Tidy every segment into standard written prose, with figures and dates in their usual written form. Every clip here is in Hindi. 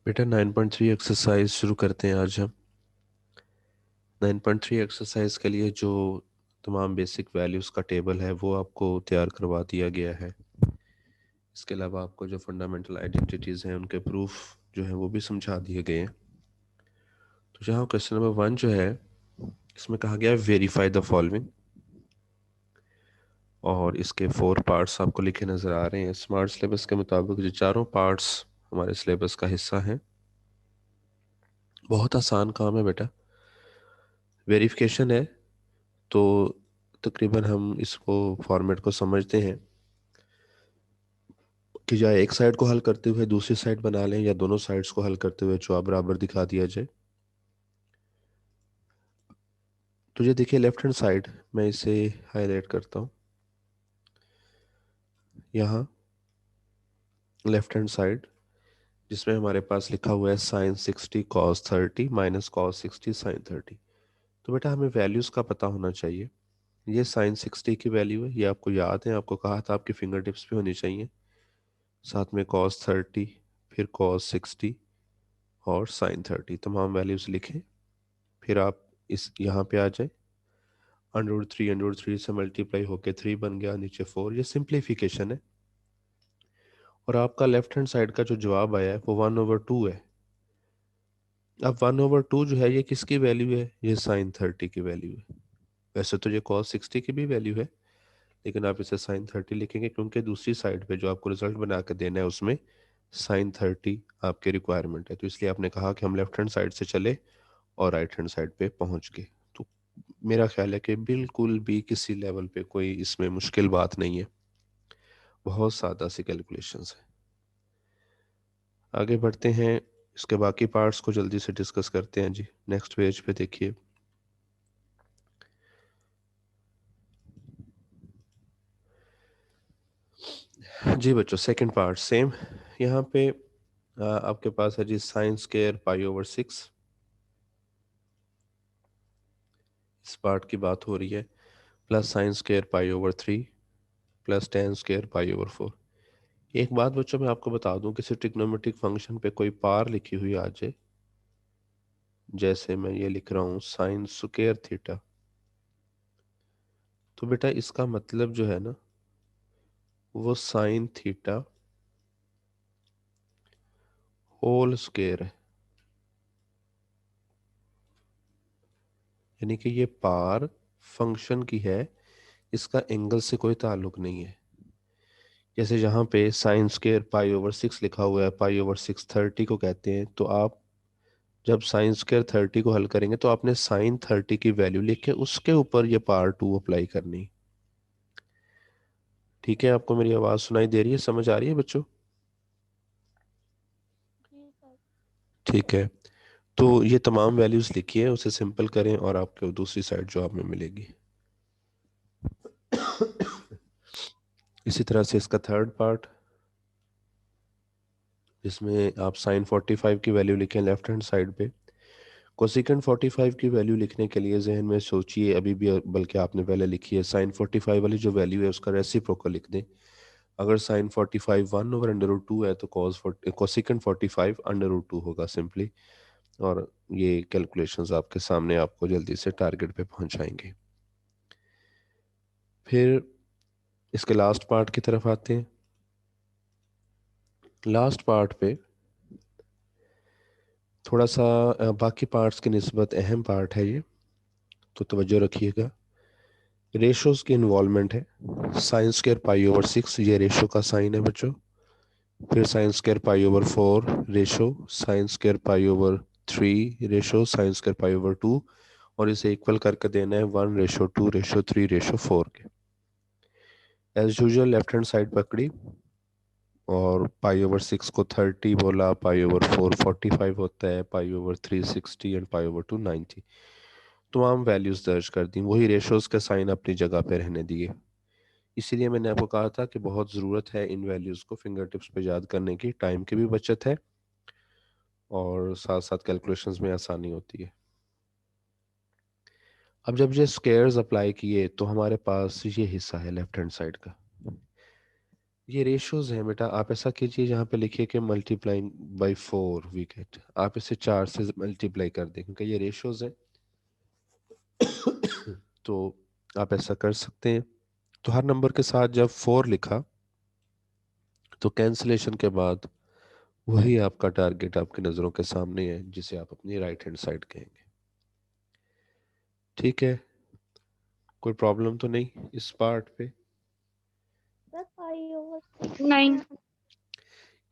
बेटा 9.3 एक्सरसाइज शुरू करते हैं आज हम। 9.3 एक्सरसाइज के लिए जो तमाम बेसिक वैल्यूज़ का टेबल है वो आपको तैयार करवा दिया गया है। इसके अलावा आपको जो फंडामेंटल आइडेंटिटीज़ हैं उनके प्रूफ जो है वो भी समझा दिए गए हैं। तो जहाँ क्वेश्चन नंबर 1 जो है इसमें कहा गया है वेरीफाई द फॉलोइंग, और इसके 4 पार्ट्स आपको लिखे नज़र आ रहे हैं। स्मार्ट सिलेबस के मुताबिक जो चारों पार्ट्स हमारे सिलेबस का हिस्सा हैं, बहुत आसान काम है बेटा। वेरिफिकेशन है तो तकरीबन हम इसको फॉर्मेट को समझते हैं कि या एक साइड को हल करते हुए दूसरी साइड बना लें, या दोनों साइड्स को हल करते हुए जवाब बराबर दिखा दिया जाए। तो ये देखिए लेफ्ट हैंड साइड, मैं इसे हाईलाइट करता हूँ। यहाँ लेफ्ट हैंड साइड जिसमें हमारे पास लिखा हुआ है sine 60 cos 30 minus cos 60 sine 30। तो बेटा हमें वैल्यूज़ का पता होना चाहिए। ये साइन 60 की वैल्यू है, ये आपको याद है, आपको कहा था आपकी फिंगर टिप्स पे होनी चाहिए। साथ में कॉस 30, फिर कॉस 60 और साइन 30, तमाम वैल्यूज़ लिखें। फिर आप इस यहाँ पे आ जाए, अंडर रूट थ्री से मल्टीप्लाई होके 3 बन गया, नीचे 4। ये सिंप्लीफिकेशन है। और आपका लेफ्ट हैंड साइड का जो जवाब आया है वो 1/2 है। अब 1/2 जो है ये किसकी वैल्यू है? ये साइन 30 की वैल्यू है। वैसे तो ये कॉस 60 की भी वैल्यू है, लेकिन आप इसे साइन 30 लिखेंगे क्योंकि दूसरी साइड पे जो आपको रिजल्ट बना के देना है उसमें साइन 30 आपके रिक्वायरमेंट है। तो इसलिए आपने कहा कि हम लेफ्ट हैंड साइड से चले और राइट हैंड साइड पे पहुंच गए। तो मेरा ख्याल है कि बिल्कुल भी किसी लेवल पे कोई इसमें मुश्किल बात नहीं है, बहुत सादा सी कैलकुलेशंस है। आगे बढ़ते हैं, इसके बाकी पार्ट्स को जल्दी से डिस्कस करते हैं जी। नेक्स्ट पेज पे देखिए, जी बच्चों सेकंड पार्ट सेम। यहाँ पे आपके पास है जी साइन स्क्वायर पाई ओवर 6, इस पार्ट की बात हो रही है, plus sign square pi over 3 plus ten square pi over 4। एक बात बच्चों मैं आपको बता दूं, किसी ट्रिग्नोमेट्रिक फंक्शन पे कोई पार लिखी हुई आ जाए, जैसे मैं ये लिख रहा हूँ साइन स्क्वायर थीटा, तो बेटा इसका मतलब जो है ना वो साइन थीटा होल स्क्वायर है। यानी कि ये पार फंक्शन की है, इसका एंगल से कोई ताल्लुक नहीं है। जैसे यहाँ पे साइन स्क्वायर पाई ओवर 6 लिखा हुआ है, पाई ओवर 6 30 को कहते हैं। तो आप जब साइन स्क्वायर 30 को हल करेंगे तो आपने साइन 30 की वैल्यू लिख के उसके ऊपर ये पार 2 अप्लाई करनी। ठीक है, आपको मेरी आवाज़ सुनाई दे रही है, समझ आ रही है बच्चों? जी सर। ठीक है, तो ये तमाम वैल्यूज़ लिखिए, उसे सिंपल करें और आपको दूसरी साइड जवाब में मिलेगी। इसी तरह से इसका थर्ड पार्ट, जिसमें आप साइन 45 की वैल्यू लिखें लेफ्ट हैंड साइड पे। कोसिकेंड 45 की वैल्यू लिखने के लिए जहन में सोचिए अभी भी, बल्कि आपने पहले लिखी है, साइन 45 वाली जो वैल्यू है उसका रेसिप्रोकल लिख दें। अगर साइन 45 1/√2 है तो कोसिकेंड 45 √2 होगा सिंपली। और ये कैलकुलेशंस आपके सामने आपको जल्दी से टारगेट पे पहुंचाएंगे। फिर इसके लास्ट पार्ट की तरफ आते हैं। लास्ट पार्ट पे थोड़ा सा बाकी पार्ट्स की निस्बत अहम पार्ट है ये, तो तवज्जो रखिएगा। रेशोज की इन्वॉल्वमेंट है। साइन स्क्वायर पाई ओवर 6 ये रेशो का साइन है बच्चों। फिर sine square pi over 4 ratio, sine square pi over 3 ratio, sine square pi over 2, और इसे इक्वल करके देना है 1:2:3:4 के। As usual left hand side पकड़ी और पाई ओवर 6 को 30 बोला, पाई ओवर 4 45 होता है, पाई ओवर 3 60 एंड पाई ओवर 2 90। तमाम वैल्यूज दर्ज कर दी, वही रेशोज का साइन अपनी जगह पे रहने दिए। इसीलिए मैंने आपको कहा था कि बहुत ज़रूरत है इन वैल्यूज़ को फिंगर टिप्स पे याद करने की, टाइम की भी बचत है और साथ साथ कैलकुलेशंस में आसानी होती है। अब जब ये स्क्वायर्स अप्लाई किए तो हमारे पास ये हिस्सा है लेफ्ट हैंड साइड का। ये रेशियोज हैं बेटा, आप ऐसा कीजिए जहाँ पे लिखिए कि मल्टीप्लाइंग बाई 4 वी गेट, आप इसे 4 से मल्टीप्लाई कर दें क्योंकि ये रेशियोज हैं। तो आप ऐसा कर सकते हैं। तो हर नंबर के साथ जब 4 लिखा तो कैंसलेशन के बाद वही आपका टारगेट आपकी नज़रों के सामने है, जिसे आप अपनी राइट हैंड साइड कहेंगे। ठीक है, कोई प्रॉब्लम तो नहीं इस पार्ट पे? नहीं।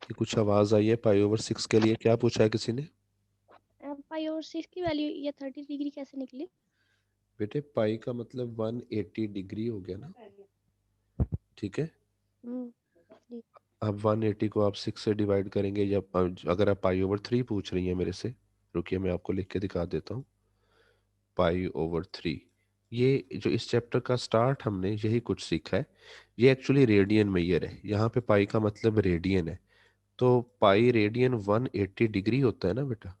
कि कुछ आवाज आई है पाई ओवर 6 के लिए, क्या पूछा है किसी ने? पाई ओवर 6 की वैल्यू ये 30 डिग्री कैसे निकली? बेटे पाई का मतलब 180 डिग्री हो गया ना, ठीक है। जी। अब 180 को आप 6 से डिवाइड करेंगे, या अगर आप पाई ओवर 3 पूछ रही हैं मेरे से, रुकिए मैं आपको लिख के दिखा देता हूँ। पाई ओवर 3, ये जो इस चैप्टर का स्टार्ट हमने यही कुछ सीखा है। ये एक्चुअली रेडियन मेजर है, यहाँ पे पाई का मतलब रेडियन है। तो पाई रेडियन 180 डिग्री होता है ना बेटा।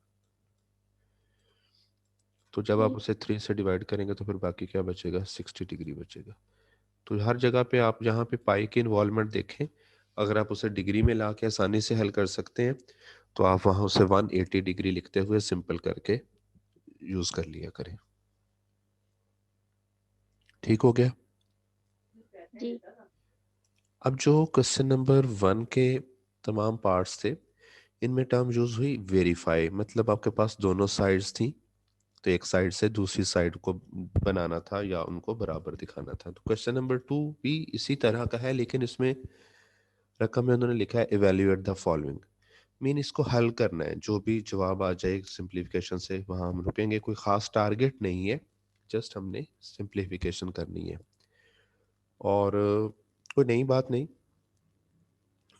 तो जब आप जी। उसे 3 से डिवाइड करेंगे तो फिर बाकी क्या बचेगा, 60 डिग्री बचेगा। तो हर जगह पे आप जहाँ पे पाई की इन्वॉल्वमेंट देखें, अगर आप उसे डिग्री में ला के आसानी से हल कर सकते हैं तो आप वहाँ उसे 180 डिग्री लिखते हुए सिंपल करके यूज कर लिया करें। ठीक हो गया। जी। अब जो क्वेश्चन नंबर 1 के तमाम पार्ट्स थे, इनमें टर्म यूज हुई वेरीफाई, मतलब आपके पास दोनों साइड्स थी, तो एक साइड से दूसरी साइड को बनाना था या उनको बराबर दिखाना था। तो क्वेश्चन नंबर 2 भी इसी तरह का है, लेकिन इसमें रकम में उन्होंने लिखा है इवेल्युएट द फॉलोइंग। मीन इसको हल करना है, जो भी जवाब आ जाए सिंप्लीफिकेशन से वहां हम रुकेंगे, कोई खास टारगेट नहीं है, जस्ट हमने सिंप्लीफिकेशन करनी है। और कोई नई बात नहीं,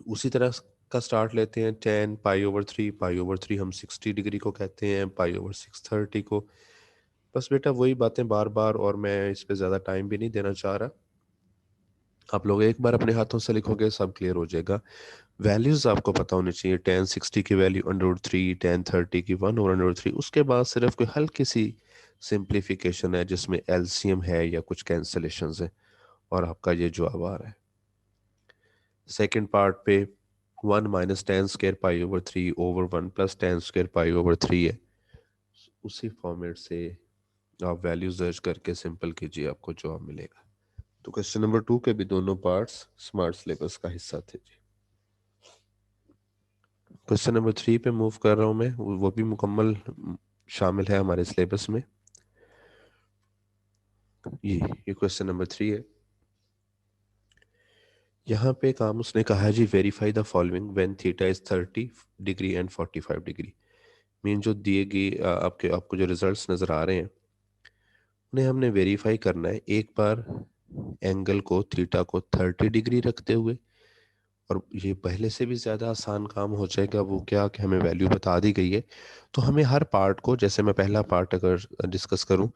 उसी तरह का स्टार्ट लेते हैं। 10 पाई ओवर 3, पाई ओवर 3 हम 60 डिग्री को कहते हैं, पाई ओवर 6 30 को। बस बेटा वही बातें बार बार, और मैं इस पे ज़्यादा टाइम भी नहीं देना चाह रहा। आप लोग एक बार अपने हाथों से लिखोगे सब क्लियर हो जाएगा। वैल्यूज आपको पता होनी चाहिए, 1060 की वैल्यू √3, 1030 की 1/√3। उसके बाद सिर्फ कोई हल्की सी सिंप्लीफिकेशन है जिसमें एलसीएम है या कुछ कैंसलेशंस है, और आपका ये जवाब आ रहा है। सेकंड पार्ट पे 1 माइनस 10² पाई ओवर 3/1 प्लस 10² पाई ओवर 3 है, उसी फॉर्मेट से आप वैल्यूज दर्ज करके सिंपल कीजिए, आपको जवाब मिलेगा। तो क्वेश्चन नंबर 2 के भी दोनों पार्ट्स स्मार्ट सिलेबस का हिस्सा थे जी। क्वेश्चन नंबर 3 पे मूव कर रहा हूँ मैं, वो भी मुकम्मल शामिल है हमारे सिलेबस में। ये क्वेश्चन नंबर 3 है। यहाँ पे काम उसने कहा है जी, verify the following when theta is 30 degree and 45 degree. Mean जो दिए गए आपको जो रिजल्ट्स नज़र आ रहे हैं, उन्हें हमने वेरीफाई करना है। एक बार एंगल को, थीटा को 30 डिग्री रखते हुए, और ये पहले से भी ज़्यादा आसान काम हो जाएगा। वो क्या कि हमें वैल्यू बता दी गई है, तो हमें हर पार्ट को, जैसे मैं पहला पार्ट अगर डिस्कस करूं,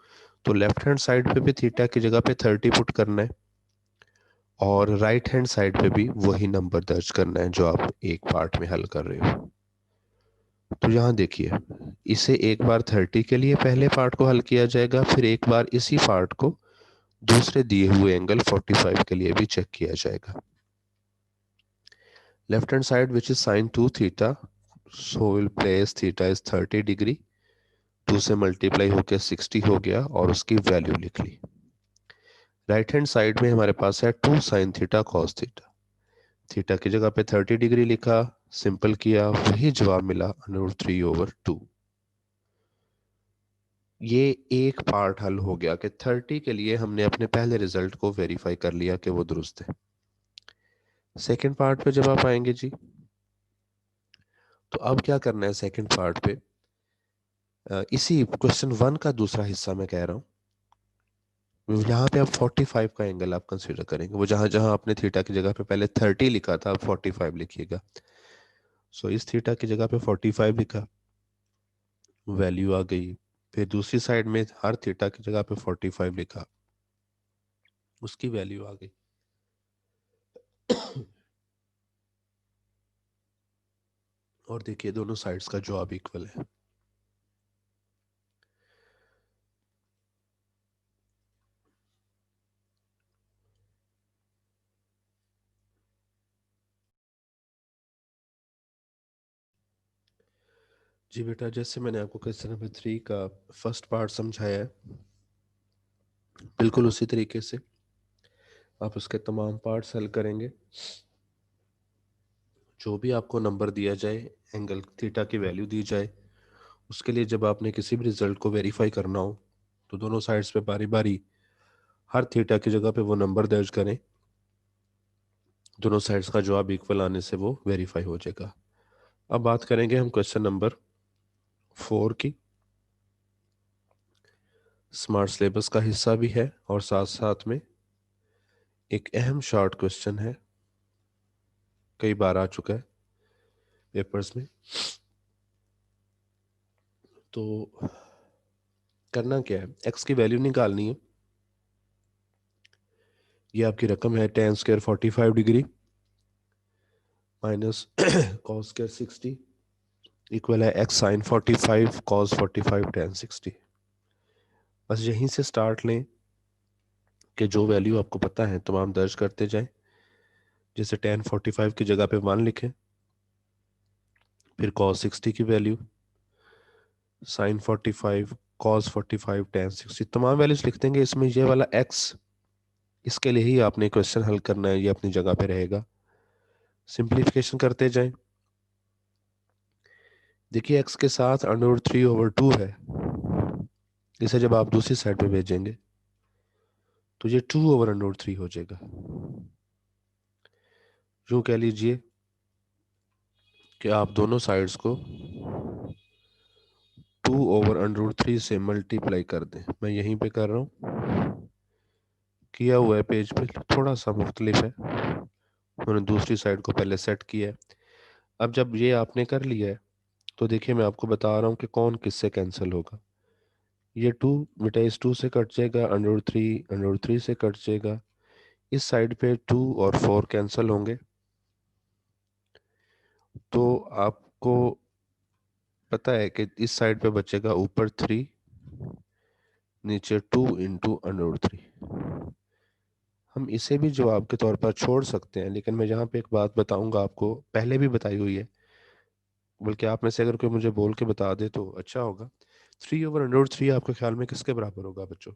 तो लेफ्ट हैंड साइड पे भी थीटा की जगह पे 30 पुट करना है, और राइट हैंड साइड पे भी वही नंबर दर्ज करना है जो आप एक पार्ट में हल कर रहे हो। तो यहाँ देखिए, इसे एक बार 30 के लिए पहले पार्ट को हल किया जाएगा, फिर एक बार इसी पार्ट को दूसरे दिए हुए एंगल 45 के लिए भी चेक किया जाएगा। Left hand side which is sine 2 theta, so will place theta is 30 degree, 2 से मल्टीप्लाई होकर 60 हो गया और उसकी वैल्यू लिख ली। राइट हैंड साइड में हमारे पास है 2 sine theta cos theta, theta की जगह पे 30 डिग्री लिखा, सिंपल किया, वही जवाब मिला √3/2। ये एक पार्ट हल हो गया कि 30 के लिए हमने अपने पहले रिजल्ट को वेरीफाई कर लिया कि वो दुरुस्त है। सेकंड पार्ट पे जब आप आएंगे जी, तो अब क्या करना है सेकंड पार्ट पे, इसी क्वेश्चन 1 का दूसरा हिस्सा मैं कह रहा हूँ। यहाँ पे आप 45 का एंगल आप कंसीडर करेंगे, वो जहां जहां आपने थीटा की जगह पे पहले 30 लिखा था, आप 45 लिखिएगा। सो इस थीटा की जगह पे 45 लिखा, वैल्यू आ गई। फिर दूसरी साइड में हर थीटा की जगह पे 45 लिखा, उसकी वैल्यू आ गई। और देखिए दोनों साइड्स का जवाब इक्वल है। जी बेटा, जैसे मैंने आपको क्वेश्चन नंबर 3 का फर्स्ट पार्ट समझाया है, बिल्कुल उसी तरीके से आप उसके तमाम पार्ट्स हल करेंगे। जो भी आपको नंबर दिया जाए, एंगल थीटा की वैल्यू दी जाए, उसके लिए जब आपने किसी भी रिजल्ट को वेरीफाई करना हो तो दोनों साइड्स पे बारी बारी हर थीटा की जगह पे वो नंबर दर्ज करें। दोनों साइड्स का जवाब इक्वल आने से वो वेरीफाई हो जाएगा। अब बात करेंगे हम क्वेश्चन नंबर 4 की। स्मार्ट सिलेबस का हिस्सा भी है और साथ साथ में एक अहम शॉर्ट क्वेश्चन है, कई बार आ चुका है पेपर्स में। तो करना क्या है, एक्स की वैल्यू निकालनी है। ये आपकी रकम है tan square 45 degree minus cos square 60 equal है x sin 45 cos 45 tan 60। बस यहीं से स्टार्ट लें कि जो वैल्यू आपको पता है तमाम दर्ज करते जाएं। जैसे tan 45 की जगह पे 1 लिखें, फिर cos 60 की वैल्यू, sin 45 cos 45 tan 60, तमाम वैल्यूज लिख देंगे। इसमें ये वाला x, इसके लिए ही आपने क्वेश्चन हल करना है, ये अपनी जगह पे रहेगा। सिंप्लीफिकेशन करते जाएं। देखिए x के साथ √3/2 है, इसे जब आप दूसरी साइड पे भेजेंगे तो ये 2/√3 हो जाएगा। यूं कह लीजिए कि आप दोनों साइड्स को 2/√3 से मल्टीप्लाई कर दें। मैं यहीं पे कर रहा हूँ, किया हुआ है पेज पे, थोड़ा सा मुख्तलिफ है। मैंने दूसरी साइड को पहले सेट किया है। अब जब ये आपने कर लिया है तो देखिए मैं आपको बता रहा हूँ कि कौन किससे कैंसिल होगा। ये 2 बेटा इस 2 से कट जाएगा, √3 से कट जाएगा। इस साइड पे 2 और 4 कैंसिल होंगे, तो आपको पता है कि इस साइड पे बचेगा ऊपर 3, नीचे 2 इंटू √3। हम इसे भी जवाब के तौर पर छोड़ सकते हैं, लेकिन मैं यहाँ पे एक बात बताऊंगा, आपको पहले भी बताई हुई है, बल्कि आप में से अगर कोई मुझे बोल के बता दे तो अच्छा होगा। 3/√3 आपके ख्याल में किसके बराबर होगा बच्चों?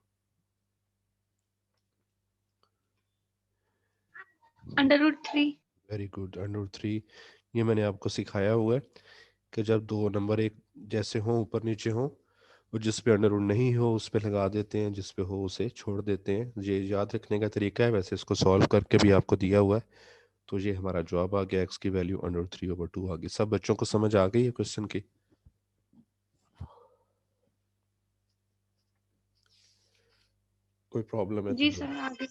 √3। Very good, √3। ये मैंने आपको सिखाया हुआ है कि जब दो नंबर एक जैसे हों, ऊपर नीचे हों, और जिस पे अंडर रूट नहीं हो उस पे लगा देते हैं, जिस पे हो उसे छोड़ देते हैं। ये याद रखने का तरीका है, वैसे इसको सॉल्व करके भी आपको दिया हुआ है। तो ये हमारा जवाब आ गया, एक्स की वैल्यू √3/2 आ गई। सब बच्चों को समझ आ गई है क्वेश्चन की? कोई प्रॉब्लम है तो जी बोलो। सर, आगे।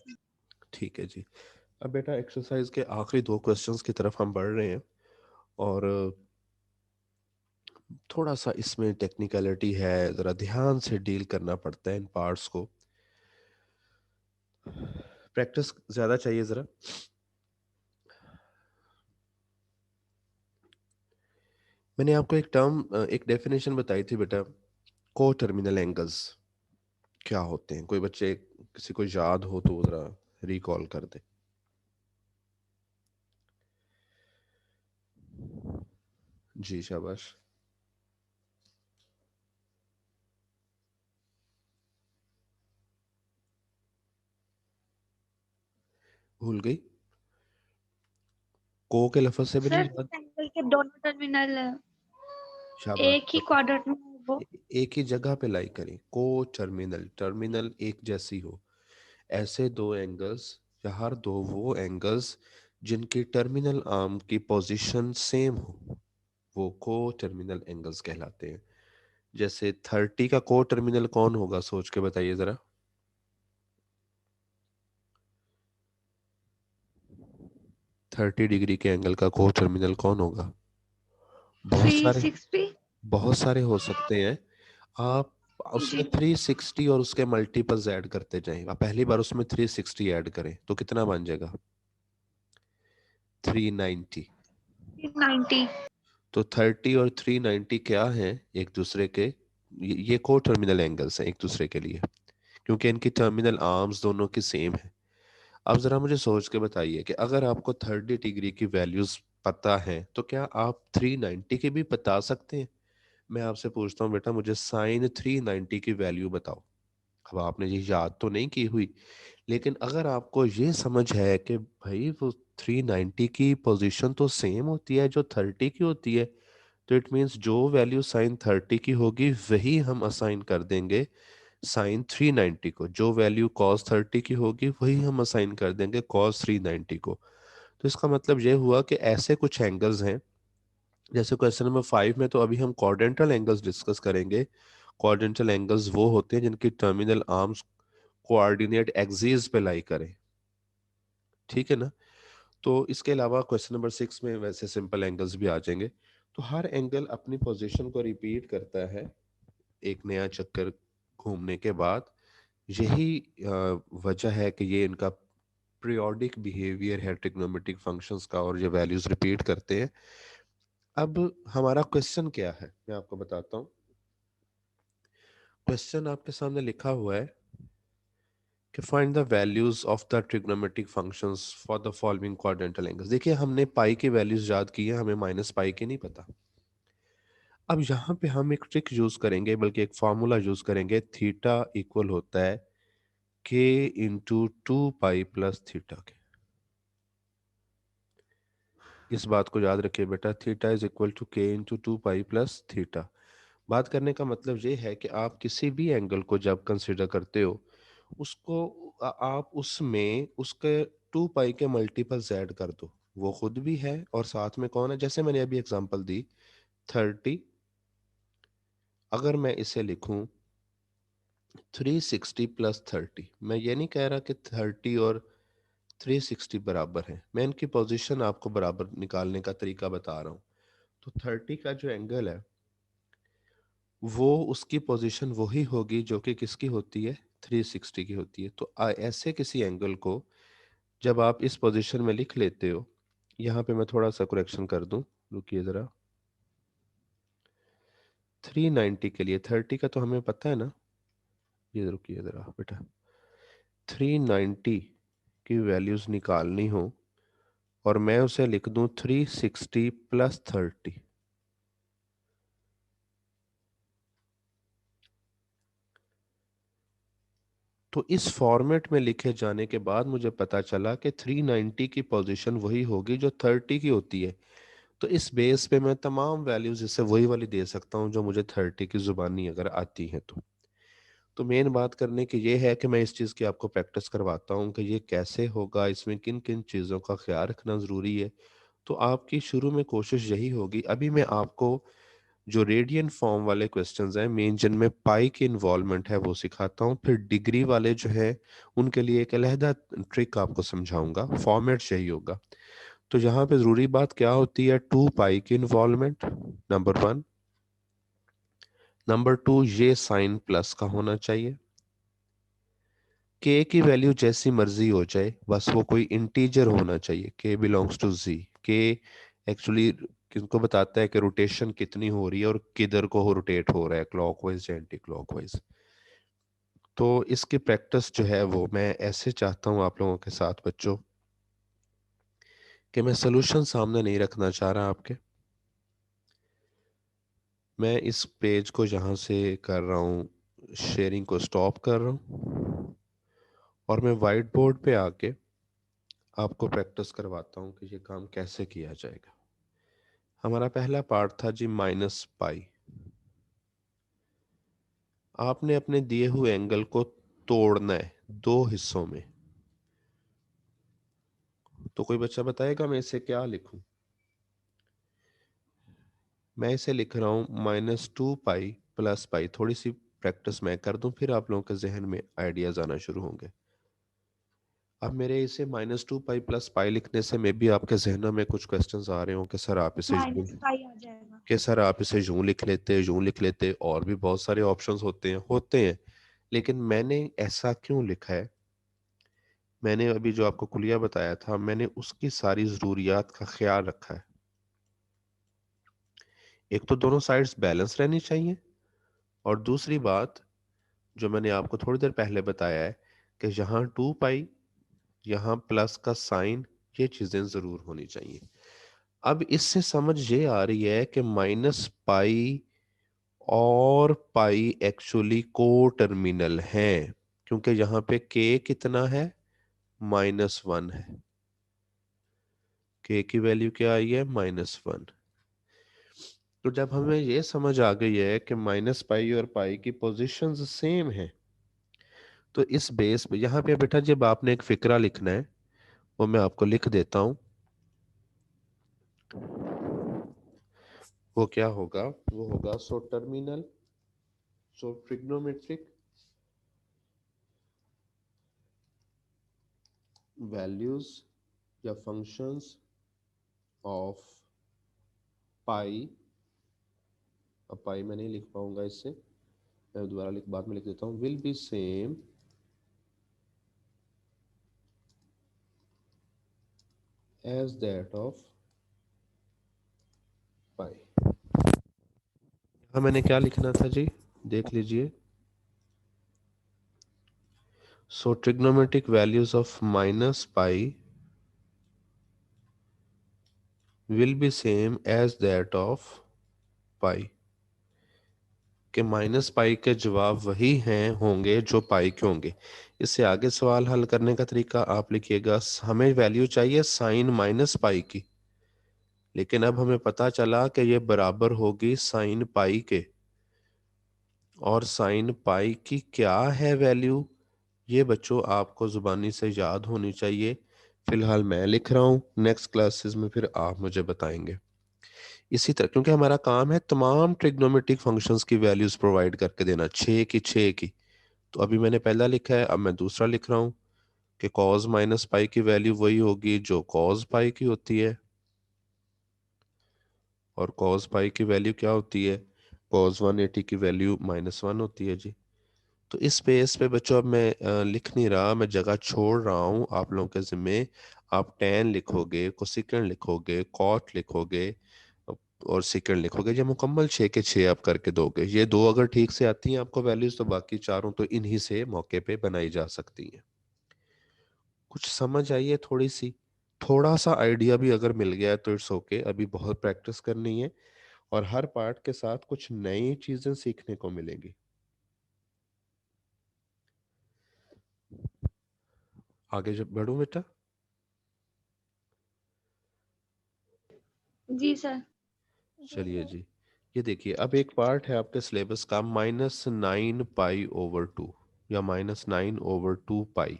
ठीक है जी। अब बेटा एक्सरसाइज के आखिरी दो क्वेश्चंस की तरफ हम बढ़ रहे हैं, और थोड़ा सा इसमें टेक्निकलिटी है, ज़रा ध्यान से डील करना पड़ता है इन पार्ट्स को। प्रैक्टिस ज़्यादा चाहिए ज़रा। मैंने आपको एक टर्म, एक डेफिनेशन बताई थी बेटा, को टर्मिनल एंगल्स क्या होते हैं। कोई बच्चे, किसी को याद हो तो ज़रा रिकॉल कर दे। जी शाबाश। भूल गई? को के लफ्ज से भी नहीं सर, याद? एंगल के दोनों टर्मिनल शाबाश। एक ही क्वाड्रेंट में है वो। एक ही जगह पे लाई करें, को टर्मिनल, टर्मिनल एक जैसी हो, ऐसे दो एंगल्स, या हर दो वो एंगल्स जिनकी टर्मिनल आर्म की पोजीशन सेम हो, वो को टर्मिनल एंगल्स कहलाते हैं। जैसे 30 का को टर्मिनल कौन होगा, सोच के बताइए जरा। 30 डिग्री के एंगल का को टर्मिनल कौन होगा? बहुत थ्री सारे, सिक्सटी बहुत सारे हो सकते हैं। आप उसमें जी। 360 और उसके मल्टीपल्स ऐड करते जाएं। आप पहली बार उसमें 360 ऐड करें तो कितना बन जाएगा? 390। 90। तो 30 और 390 क्या है एक दूसरे के, ये को टर्मिनल एंगल्स हैं एक दूसरे के लिए, क्योंकि इनकी टर्मिनल आर्म्स दोनों की सेम है। अब जरा मुझे सोच के बताइए कि अगर आपको 30 डिग्री की वैल्यूज पता है तो क्या आप 390 की भी बता सकते हैं? मैं आपसे पूछता हूँ बेटा, मुझे साइन 390 की वैल्यू बताओ। अब आपने ये याद तो नहीं की हुई, लेकिन अगर आपको ये समझ है कि भाई वो 390 की पोजीशन तो सेम होती है जो 30 की होती है, तो इट मीन्स जो वैल्यू साइन 30 की होगी वही हम असाइन कर देंगे साइन 390 को, जो वैल्यू कॉस 30 की होगी वही हम असाइन कर देंगे कॉस 390 को। तो इसका मतलब ये हुआ कि ऐसे कुछ एंगल्स हैं, जैसे क्वेश्चन नंबर 5 में तो अभी हम क्वाड्रेंटल एंगल्स डिस्कस करेंगे। क्वाड्रेंटल एंगल्स वो होते हैं जिनकी टर्मिनल आर्म्स कोऑर्डिनेट एक्सिस पे लाई करें, ठीक है ना। तो इसके अलावा क्वेश्चन नंबर 6 में वैसे सिंपल एंगल्स भी आ जाएंगे। तो हर एंगल अपनी पोजीशन को रिपीट करता है एक नया चक्कर घूमने के बाद। यही वजह है कि ये इनका पीरियोडिक बिहेवियर है ट्रिग्नोमेट्रिक फंक्शंस का, और ये वैल्यूज रिपीट करते हैं। अब हमारा क्वेश्चन क्या है मैं आपको बताता हूँ। क्वेश्चन आपके सामने लिखा हुआ है कि find the values of the trigonometric functions for the following quadrantal angles. देखिए हमने पाई की वैल्यूज याद की है, हमें माइनस पाई की नहीं पता। अब यहाँ पे हम एक ट्रिक यूज करेंगे, बल्कि एक फॉर्मूला यूज करेंगे। थीटा इक्वल होता है के इंटू 2 पाई प्लस थीटा के। इस बात को याद रखिए बेटा, थीटा इज इक्वल टू के इंटू 2 पाई प्लस थीटा। बात करने का मतलब ये है कि आप किसी भी एंगल को जब कंसिडर करते हो, उसको आप उसमें उसके 2 पाई के मल्टीपल्स ऐड कर दो। वो खुद भी है और साथ में कौन है, जैसे मैंने अभी एग्जांपल दी 30। अगर मैं इसे लिखूं 360 प्लस 30, मैं ये नहीं कह रहा कि 30 और 360 बराबर है, मैं इनकी पोजीशन आपको बराबर निकालने का तरीका बता रहा हूँ। तो 30 का जो एंगल है वो उसकी पोजीशन वही होगी जो कि किसकी होती है, 360 की होती है। तो ऐसे किसी एंगल को जब आप इस पोजीशन में लिख लेते हो, यहाँ पे मैं थोड़ा सा करेक्शन कर दूं, रुकिए ज़रा। 390 के लिए 30 का तो हमें पता है ना, ये रुकिए ज़रा बेटा। 390 की वैल्यूज़ निकालनी हो और मैं उसे लिख दूं 360 प्लस 30, तो इस फॉर्मेट में लिखे जाने के बाद मुझे पता चला कि 390 की पोजीशन वही होगी जो 30 की होती है। तो इस बेस पे मैं तमाम वैल्यूज इससे वही वाली दे सकता हूँ जो मुझे 30 की जुबानी अगर आती है तो मेन बात करने की ये है कि मैं इस चीज़ की आपको प्रैक्टिस करवाता हूँ कि ये कैसे होगा, इसमें किन किन चीज़ों का ख्याल रखना ज़रूरी है। तो आपकी शुरू में कोशिश यही होगी। अभी मैं आपको जो रेडियन फॉर्म वाले क्वेश्चंस हैं मेन जिनमें पाई की इन्वॉल्वमेंट है वो सिखाता हूँ, फिर डिग्री वाले जो है उनके लिए एक अलहदा ट्रिक आपको समझाऊंगा। फॉर्मेट यही होगा। तो यहाँ पे ज़रूरी बात क्या होती है, 2 पाई की इन्वॉल्वमेंट, नंबर 1। नंबर 2, ये साइन प्लस का होना चाहिए। के की वैल्यू जैसी मर्जी हो जाए, बस वो कोई इंटीजर होना चाहिए। के बिलोंग्स टू जी। के एक्चुअली किनको बताता है कि रोटेशन कितनी हो रही है और किधर को रोटेट हो रहा है, क्लॉकवाइज या एंटी क्लॉकवाइज। तो इसकी प्रैक्टिस जो है वो मैं ऐसे चाहता हूँ आप लोगों के साथ बच्चों, कि मैं सोल्यूशन सामने नहीं रखना चाह रहा आपके। मैं इस पेज को यहाँ से कर रहा हूँ, शेयरिंग को स्टॉप कर रहा हूँ, और मैं वाइट बोर्ड पे आके आपको प्रैक्टिस करवाता हूँ कि ये काम कैसे किया जाएगा। हमारा पहला पार्ट था जी माइनस पाई। आपने अपने दिए हुए एंगल को तोड़ना है दो हिस्सों में। तो कोई बच्चा बताएगा मैं इसे क्या लिखूं। मैं इसे लिख रहा हूं -2 पाई प्लस पाई। थोड़ी सी प्रैक्टिस मैं कर दूं, फिर आप लोगों के जहन में आइडियाज आना शुरू होंगे। अब मेरे इसे -2 पाई प्लस पाई लिखने से मे भी आपके जहनों में कुछ क्वेश्चंस आ रहे हो कि सर आप इसे यूं, माइनस पाई आ जाएगा। कि सर आप इसे यूं लिख लेते, यूं लिख लेते, और भी बहुत सारे ऑप्शंस होते हैं। लेकिन मैंने ऐसा क्यों लिखा है, मैंने अभी जो आपको कुलिया बताया था मैंने उसकी सारी ज़रूरियात का ख्याल रखा है। एक तो दोनों साइड्स बैलेंस रहनी चाहिए, और दूसरी बात जो मैंने आपको थोड़ी देर पहले बताया है कि यहाँ 2 पाई, यहाँ प्लस का साइन, ये चीज़ें ज़रूर होनी चाहिए। अब इससे समझ ये आ रही है कि माइनस पाई और पाई एक्चुअली को टर्मिनल हैं, क्योंकि यहाँ पे के कितना है, -1 है। के की वैल्यू क्या आई है, -1। तो जब हमें ये समझ आ गई है कि -पाई और पाई की पोजीशंस सेम है, तो इस बेस पे यहाँ पे बेटा जब आपने एक फिक्रा लिखना है, वो मैं आपको लिख देता हूँ। वो क्या होगा, वो होगा सो टर्मिनल, सो ट्रिग्नोमेट्रिक वैल्यूज या फंक्शंस ऑफ पाई। अब पाई मैं नहीं लिख पाऊंगा इससे, मैं दोबारा बाद में लिख देता हूँ, will be same as that of pi. हाँ मैंने क्या लिखना था जी, देख लीजिए। So trigonometric values of -pi will be same as that of pi, कि -पाई के जवाब वही हैं होंगे जो पाई के होंगे। इससे आगे सवाल हल करने का तरीका आप लिखिएगा, हमें वैल्यू चाहिए साइन -पाई की, लेकिन अब हमें पता चला कि ये बराबर होगी साइन पाई के, और साइन पाई की क्या है वैल्यू, ये बच्चों आपको जुबानी से याद होनी चाहिए। फिलहाल मैं लिख रहा हूँ, नेक्स्ट क्लासेस में फिर आप मुझे बताएंगे। इसी तरह, क्योंकि हमारा काम है तमाम ट्रिग्नोमेट्रिक फंक्शंस की वैल्यूज प्रोवाइड करके देना, छः की। तो अभी मैंने पहला लिखा है, अब मैं दूसरा लिख रहा हूँ कि कॉज -पाई की वैल्यू वही होगी जो कॉज पाई की होती है, और कॉज पाई की वैल्यू क्या होती है, कॉज 180 की वैल्यू -1 होती है जी। तो इस स्पेस पे बच्चों अब मैं लिख नहीं रहा, मैं जगह छोड़ रहा हूँ आप लोगों के ज़िम्मे। आप टैन लिखोगे, कोसिकेंड लिखोगे, कॉट लिखोगे और सेकंड लिखोगे, ये मुकम्मल 6 के 6 आप करके दोगे। ये दो अगर ठीक से आती हैं आपको वैल्यूज, तो बाकी चारों तो इन्हीं से मौके पे बनाई जा सकती हैं। कुछ समझ आई है थोड़ी सी, थोड़ा सा आइडिया भी अगर मिल गया है तो इट्स ओके। अभी बहुत प्रैक्टिस करनी है, और हर पार्ट के साथ कुछ नई चीजें सीखने को मिलेंगी। आगे जब बढ़ूं बेटा, जी सर। चलिए जी। ये देखिए, अब एक पार्ट है आपके सिलेबस का -9 पाई/2 या -9/2 पाई।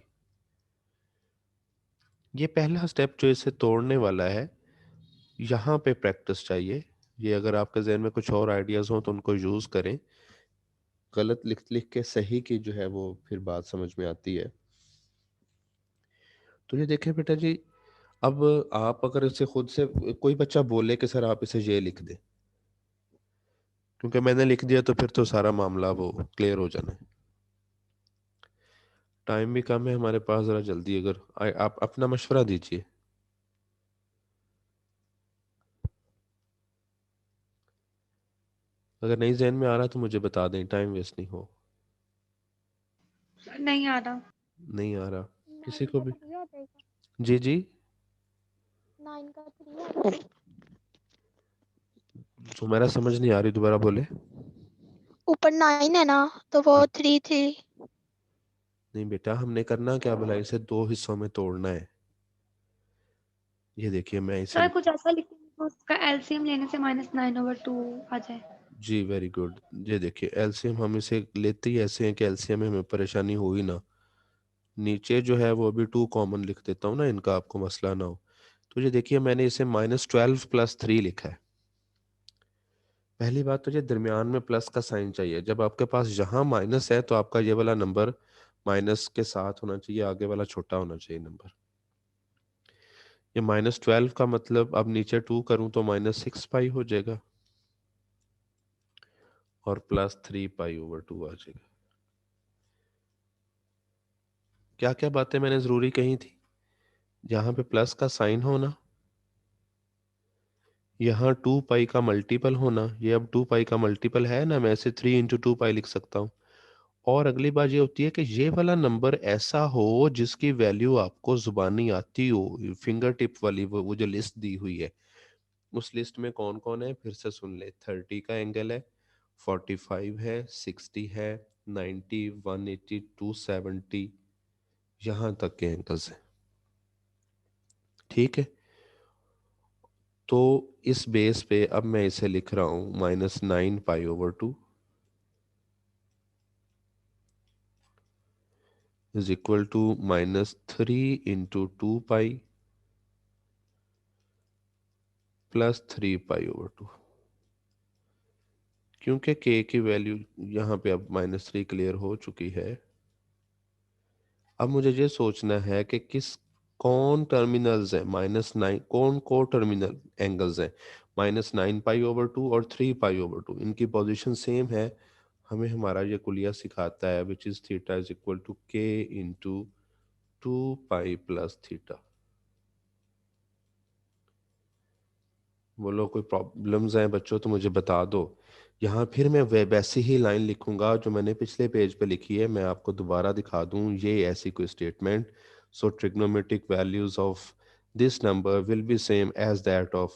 ये पहला स्टेप जो इसे तोड़ने वाला है, यहाँ पे प्रैक्टिस चाहिए। ये अगर आपके जहन में कुछ और आइडियाज हो तो उनको यूज करें, गलत लिख लिख के सही की जो है वो फिर बात समझ में आती है। तो ये देखें बेटा जी, अब आप अगर इसे खुद से, कोई बच्चा बोले कि सर आप इसे ये लिख दें, क्योंकि मैंने लिख दिया तो फिर तो सारा मामला वो क्लियर हो जाना है। टाइम भी कम है हमारे पास, ज़रा जल्दी अगर आप अपना मशवरा दीजिए। अगर नहीं जहन में आ रहा तो मुझे बता दें, टाइम वेस्ट नहीं हो। नहीं आ रहा। नहीं आ रहा किसी 9 को का भी? 3 आ जाएगा। जी जी। 9 का 3 आ जाएगा। तो मेरा समझ नहीं आ रही, दोबारा बोले। ऊपर 9 है ना, तो वो हाँ। 3 3। नहीं बेटा, हमने करना क्या भला, इसे दो हिस्सों में तोड़ना है। ये देखिए मैं इसे सर कुछ ऐसा लिखेंगे तो उसका एलसीएम लेने से -9/2 आ जाए। जी वेरी गुड। ये देखिए एलसीएम हम इसे लेते ही ऐसे हैं कि एलसीएम में हमें परेशानी हो ही ना। नीचे जो है वो अभी 2 कॉमन लिख देता हूँ ना, इनका आपको मसला ना हो। तो ये देखिए मैंने इसे -12 + 3 लिखा है। पहली बात तो ये दरमियान में प्लस का साइन चाहिए। जब आपके पास यहाँ माइनस है तो आपका ये वाला नंबर माइनस के साथ होना चाहिए, आगे वाला छोटा होना चाहिए नंबर। ये -12 का मतलब, अब नीचे 2 करूं तो -6 पाई हो जाएगा, और +3 पाई/2 आ जाएगा। क्या क्या बातें मैंने जरूरी कही थी, यहाँ पे प्लस का साइन होना, यहाँ 2 पाई का मल्टीपल होना। ये अब 2 पाई का मल्टीपल है ना, मैं इसे 3 × 2 पाई लिख सकता हूँ। और अगली बात ये होती है कि ये वाला नंबर ऐसा हो जिसकी वैल्यू आपको जुबानी आती हो, फिंगर टिप वाली वो जो लिस्ट दी हुई है, उस लिस्ट में कौन कौन है फिर से सुन ले। 30 का एंगल है, 45 है, 60 है, 90, 180, 270, यहाँ तक के एंगल्स हैं। ठीक है, तो इस बेस पे अब मैं इसे लिख रहा हूँ -9 π/2 इज इक्वल टू -3 × 2π + 3π/2। क्योंकि k की वैल्यू यहाँ पे अब -3 क्लियर हो चुकी है, अब मुझे ये सोचना है कि कौन टर्मिनल्स हैं -9, कौन को टर्मिनल एंगल्स हैं -9π/2 और 3π/2, इनकी पोजीशन सेम है। हमें हमारा ये कुलिया सिखाता है which is theta is equal to k × 2π + theta. बोलो कोई प्रॉब्लम्स हैं बच्चों तो मुझे बता दो। यहाँ फिर मैं वैसी ही लाइन लिखूंगा जो मैंने पिछले पेज पे लिखी है, मैं आपको दोबारा दिखा दूं ये ऐसी कोई statement. So trigonometric values of this number will be same as that of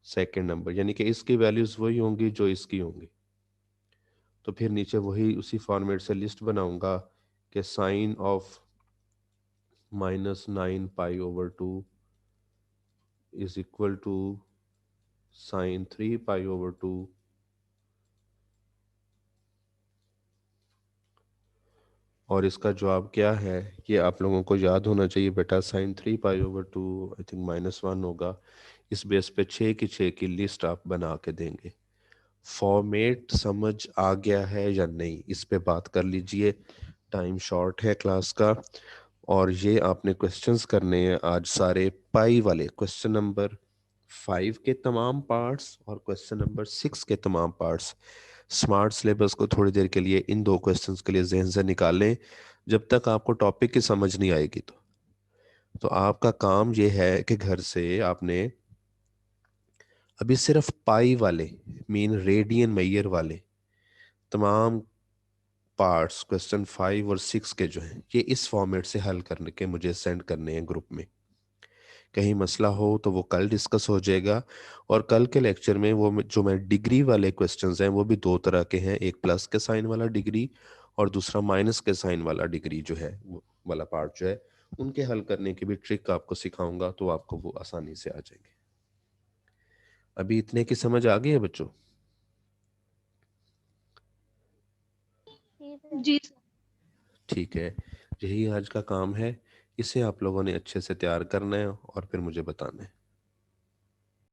second number, यानी कि इसकी वैल्यूज वही होंगी जो इसकी होंगी। तो फिर नीचे वही उसी फॉर्मेट से लिस्ट बनाऊंगा कि sine of -9π/2 is equal to sine 3π/2, और इसका जवाब क्या है ये आप लोगों को याद होना चाहिए बेटा। साइन 3π/2 आई थिंक -1 होगा। इस बेस पे 6 की 6 की लिस्ट आप बना के देंगे। फॉर्मेट समझ आ गया है या नहीं, इस पे बात कर लीजिए, टाइम शॉर्ट है क्लास का। और ये आपने क्वेश्चंस करने हैं आज सारे पाई वाले, क्वेश्चन नंबर 5 के तमाम पार्ट्स और क्वेश्चन नंबर 6 के तमाम पार्ट्स। स्मार्ट सिलेबस को थोड़ी देर के लिए इन दो क्वेश्चंस के लिए जहन से निकालें, जब तक आपको टॉपिक की समझ नहीं आएगी। तो आपका काम ये है कि घर से आपने अभी सिर्फ पाई वाले, मीन रेडियन मेयर वाले तमाम पार्ट्स क्वेश्चन 5 और 6 के जो हैं ये इस फॉर्मेट से हल करने के मुझे सेंड करने हैं ग्रुप में। कहीं मसला हो तो वो कल डिस्कस हो जाएगा। और कल के लेक्चर में वो जो मैं डिग्री वाले क्वेश्चंस हैं वो भी दो तरह के हैं, एक प्लस के साइन वाला डिग्री और दूसरा माइनस के साइन वाला डिग्री जो है वो वाला पार्ट जो है, उनके हल करने की भी ट्रिक आपको सिखाऊंगा, तो आपको वो आसानी से आ जाएंगे। अभी इतने की समझ आ गई है बच्चों? जी सर। ठीक है, यही आज का काम है, इसे आप लोगों ने अच्छे से तैयार करना है और फिर मुझे बताना है।